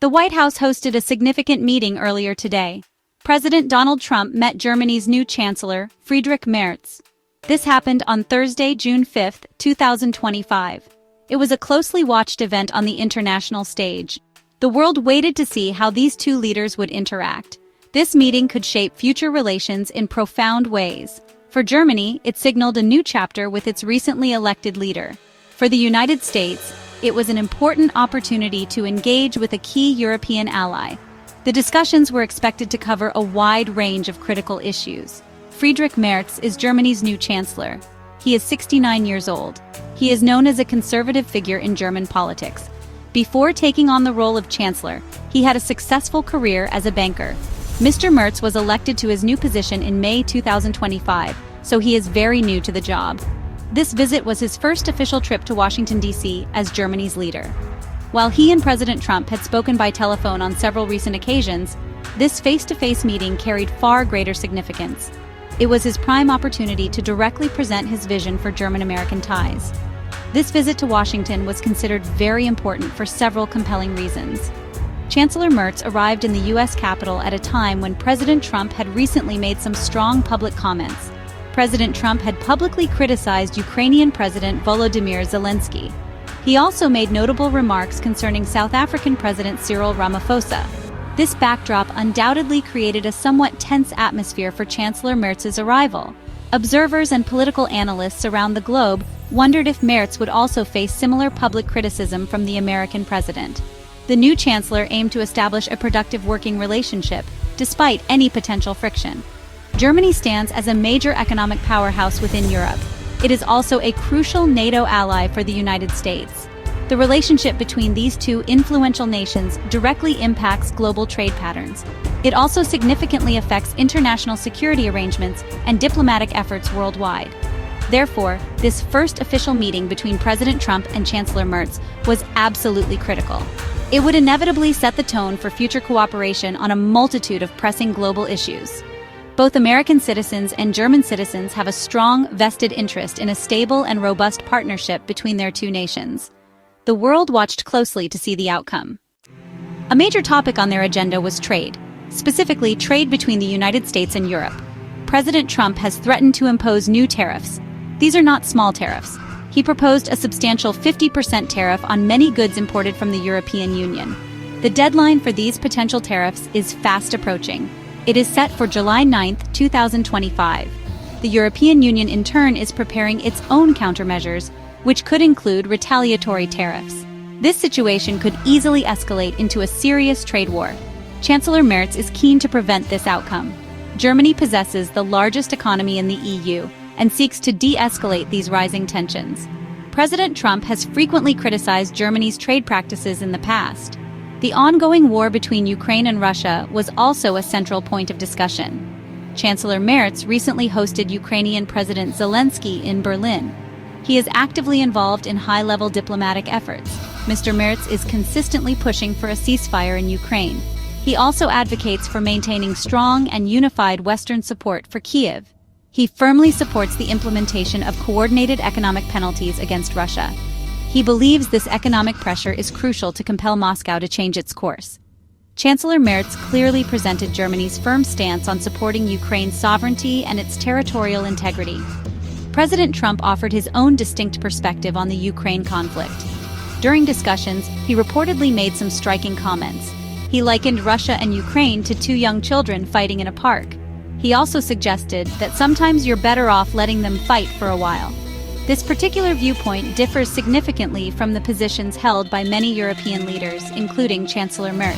The White House hosted a significant meeting earlier today. President Donald Trump met Germany's new Chancellor, Friedrich Merz. This happened on Thursday, June 5, 2025. It was a closely watched event on the international stage. The world waited to see how these two leaders would interact. This meeting could shape future relations in profound ways. For Germany, it signaled a new chapter with its recently elected leader. For the United States, it was an important opportunity to engage with a key European ally. The discussions were expected to cover a wide range of critical issues. Friedrich Merz is Germany's new chancellor. He is 69 years old. He is known as a conservative figure in German politics. Before taking on the role of chancellor, he had a successful career as a banker. Mr. Merz was elected to his new position in May 2025, so he is very new to the job. This visit was his first official trip to Washington, D.C. as Germany's leader. While he and President Trump had spoken by telephone on several recent occasions, this face-to-face meeting carried far greater significance. It was his prime opportunity to directly present his vision for German-American ties. This visit to Washington was considered very important for several compelling reasons. Chancellor Merz arrived in the U.S. Capitol at a time when President Trump had recently made some strong public comments. President Trump had publicly criticized Ukrainian President Volodymyr Zelensky. He also made notable remarks concerning South African President Cyril Ramaphosa. This backdrop undoubtedly created a somewhat tense atmosphere for Chancellor Merz's arrival. Observers and political analysts around the globe wondered if Merz would also face similar public criticism from the American president. The new chancellor aimed to establish a productive working relationship, despite any potential friction. Germany stands as a major economic powerhouse within Europe. It is also a crucial NATO ally for the United States. The relationship between these two influential nations directly impacts global trade patterns. It also significantly affects international security arrangements and diplomatic efforts worldwide. Therefore, this first official meeting between President Trump and Chancellor Merz was absolutely critical. It would inevitably set the tone for future cooperation on a multitude of pressing global issues. Both American citizens and German citizens have a strong, vested interest in a stable and robust partnership between their two nations. The world watched closely to see the outcome. A major topic on their agenda was trade, specifically trade between the United States and Europe. President Trump has threatened to impose new tariffs. These are not small tariffs. He proposed a substantial 50% tariff on many goods imported from the European Union. The deadline for these potential tariffs is fast approaching. It is set for July 9, 2025. The European Union in turn is preparing its own countermeasures, which could include retaliatory tariffs. This situation could easily escalate into a serious trade war. Chancellor Merz is keen to prevent this outcome. Germany possesses the largest economy in the EU and seeks to de-escalate these rising tensions. President Trump has frequently criticized Germany's trade practices in the past. The ongoing war between Ukraine and Russia was also a central point of discussion. Chancellor Merz recently hosted Ukrainian President Zelensky in Berlin. He is actively involved in high-level diplomatic efforts. Mr. Merz is consistently pushing for a ceasefire in Ukraine. He also advocates for maintaining strong and unified Western support for Kyiv. He firmly supports the implementation of coordinated economic penalties against Russia. He believes this economic pressure is crucial to compel Moscow to change its course. Chancellor Merz clearly presented Germany's firm stance on supporting Ukraine's sovereignty and its territorial integrity. President Trump offered his own distinct perspective on the Ukraine conflict. During discussions, he reportedly made some striking comments. He likened Russia and Ukraine to two young children fighting in a park. He also suggested that sometimes you're better off letting them fight for a while. This particular viewpoint differs significantly from the positions held by many European leaders, including Chancellor Merz.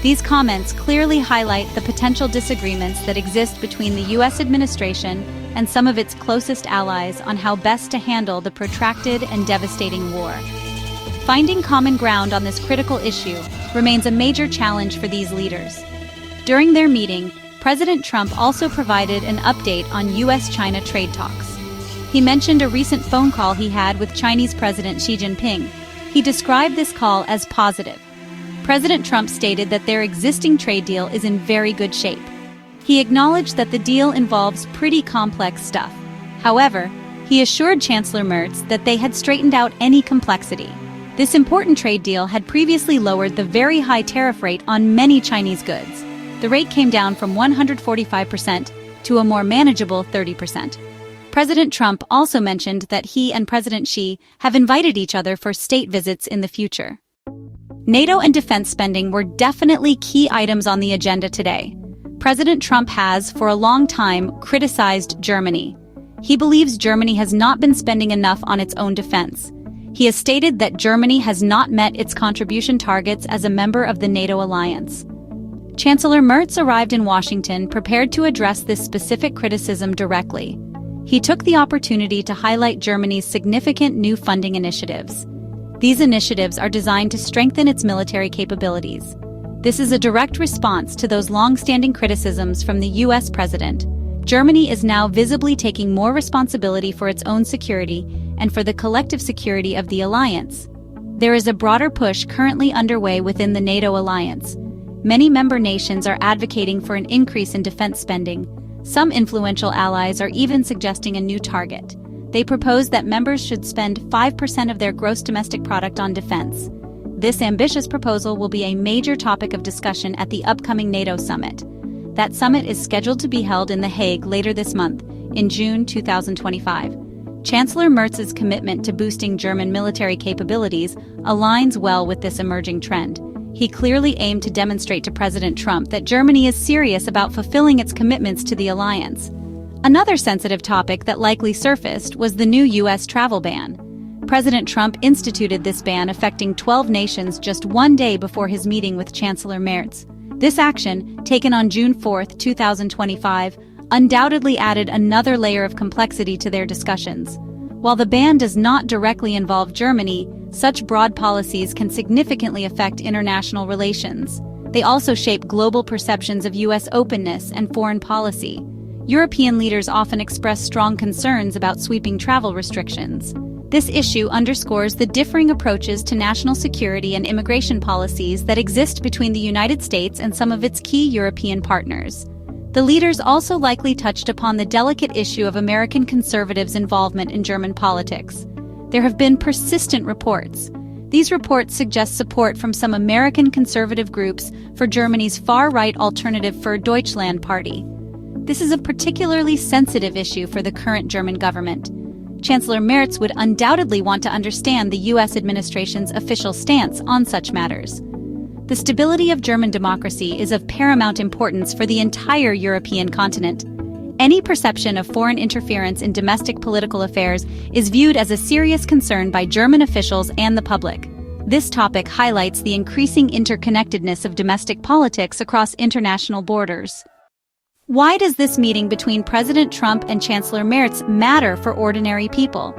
These comments clearly highlight the potential disagreements that exist between the U.S. administration and some of its closest allies on how best to handle the protracted and devastating war. Finding common ground on this critical issue remains a major challenge for these leaders. During their meeting, President Trump also provided an update on U.S.-China trade talks. He mentioned a recent phone call he had with Chinese President Xi Jinping. He described this call as positive. President Trump stated that their existing trade deal is in very good shape. He acknowledged that the deal involves pretty complex stuff. However, he assured Chancellor Merz that they had straightened out any complexity. This important trade deal had previously lowered the very high tariff rate on many Chinese goods. The rate came down from 145% to a more manageable 30%. President Trump also mentioned that he and President Xi have invited each other for state visits in the future. NATO and defense spending were definitely key items on the agenda today. President Trump has, for a long time, criticized Germany. He believes Germany has not been spending enough on its own defense. He has stated that Germany has not met its contribution targets as a member of the NATO alliance. Chancellor Merz arrived in Washington prepared to address this specific criticism directly. He took the opportunity to highlight Germany's significant new funding initiatives. These initiatives are designed to strengthen its military capabilities. This is a direct response to those long-standing criticisms from the U.S. president. Germany is now visibly taking more responsibility for its own security and for the collective security of the alliance. There is a broader push currently underway within the NATO alliance. Many member nations are advocating for an increase in defense spending. Some influential allies are even suggesting a new target. They propose that members should spend 5% of their gross domestic product on defense. This ambitious proposal will be a major topic of discussion at the upcoming NATO summit. That summit is scheduled to be held in The Hague later this month, in June 2025. Chancellor Merz's commitment to boosting German military capabilities aligns well with this emerging trend. He clearly aimed to demonstrate to President Trump that Germany is serious about fulfilling its commitments to the alliance. Another sensitive topic that likely surfaced was the new U.S. travel ban. President Trump instituted this ban affecting 12 nations just one day before his meeting with Chancellor Merz. This action, taken on June 4, 2025, undoubtedly added another layer of complexity to their discussions. While the ban does not directly involve Germany, such broad policies can significantly affect international relations. They also shape global perceptions of U.S. openness and foreign policy. European leaders often express strong concerns about sweeping travel restrictions. This issue underscores the differing approaches to national security and immigration policies that exist between the United States and some of its key European partners. The leaders also likely touched upon the delicate issue of American conservatives' involvement in German politics. There have been persistent reports. These reports suggest support from some American conservative groups for Germany's far-right alternative für Deutschland party. This is a particularly sensitive issue for the current German government. Chancellor Merz would undoubtedly want to understand the U.S. administration's official stance on such matters. The stability of German democracy is of paramount importance for the entire European continent. Any perception of foreign interference in domestic political affairs is viewed as a serious concern by German officials and the public. This topic highlights the increasing interconnectedness of domestic politics across international borders. Why does this meeting between President Trump and Chancellor Merz matter for ordinary people?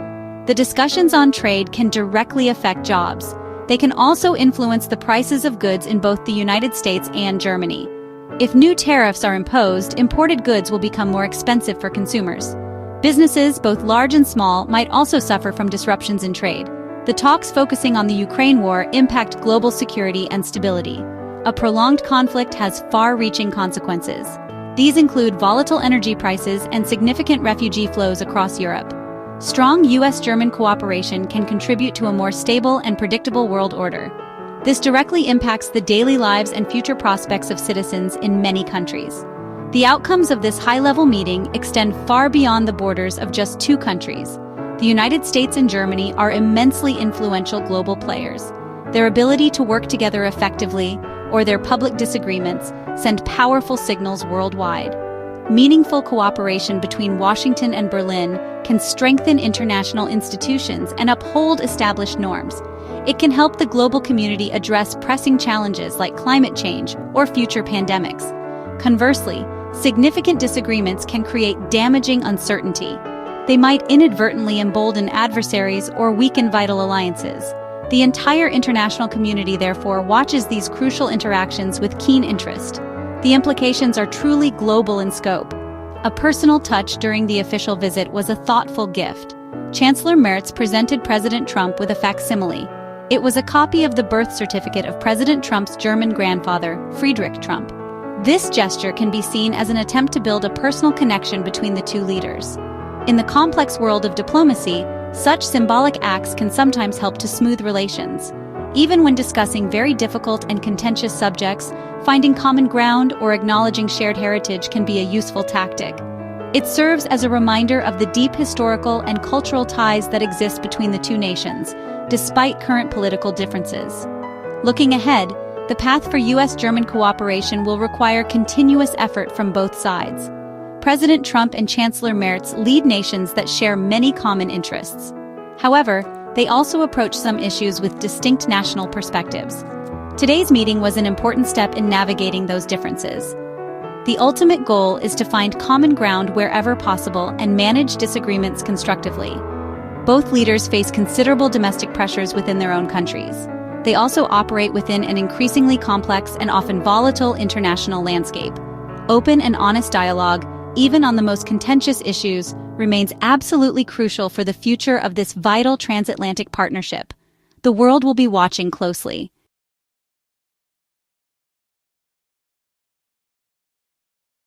The discussions on trade can directly affect jobs. They can also influence the prices of goods in both the United States and Germany. If new tariffs are imposed, imported goods will become more expensive for consumers. Businesses, both large and small, might also suffer from disruptions in trade. The talks focusing on the Ukraine war impact global security and stability. A prolonged conflict has far-reaching consequences. These include volatile energy prices and significant refugee flows across Europe. Strong U.S.-German cooperation can contribute to a more stable and predictable world order. This directly impacts the daily lives and future prospects of citizens in many countries. The outcomes of this high-level meeting extend far beyond the borders of just two countries. The United States and Germany are immensely influential global players. Their ability to work together effectively, or their public disagreements, send powerful signals worldwide. Meaningful cooperation between Washington and Berlin can strengthen international institutions and uphold established norms. It can help the global community address pressing challenges like climate change or future pandemics. Conversely, significant disagreements can create damaging uncertainty. They might inadvertently embolden adversaries or weaken vital alliances. The entire international community, therefore, watches these crucial interactions with keen interest. The implications are truly global in scope. A personal touch during the official visit was a thoughtful gift. Chancellor Merz presented President Trump with a facsimile. It was a copy of the birth certificate of President Trump's German grandfather, Friedrich Trump. This gesture can be seen as an attempt to build a personal connection between the two leaders. In the complex world of diplomacy, Such symbolic acts can sometimes help to smooth relations. Even when discussing very difficult and contentious subjects, finding common ground or acknowledging shared heritage can be a useful tactic. It serves as a reminder of the deep historical and cultural ties that exist between the two nations, despite current political differences. Looking ahead, the path for U.S.-German cooperation will require continuous effort from both sides. President Trump and Chancellor Merz lead nations that share many common interests. However, they also approach some issues with distinct national perspectives. Today's meeting was an important step in navigating those differences. The ultimate goal is to find common ground wherever possible and manage disagreements constructively. Both leaders face considerable domestic pressures within their own countries. They also operate within an increasingly complex and often volatile international landscape. Open and honest dialogue, even on the most contentious issues, remains absolutely crucial for the future of this vital transatlantic partnership. The world will be watching closely.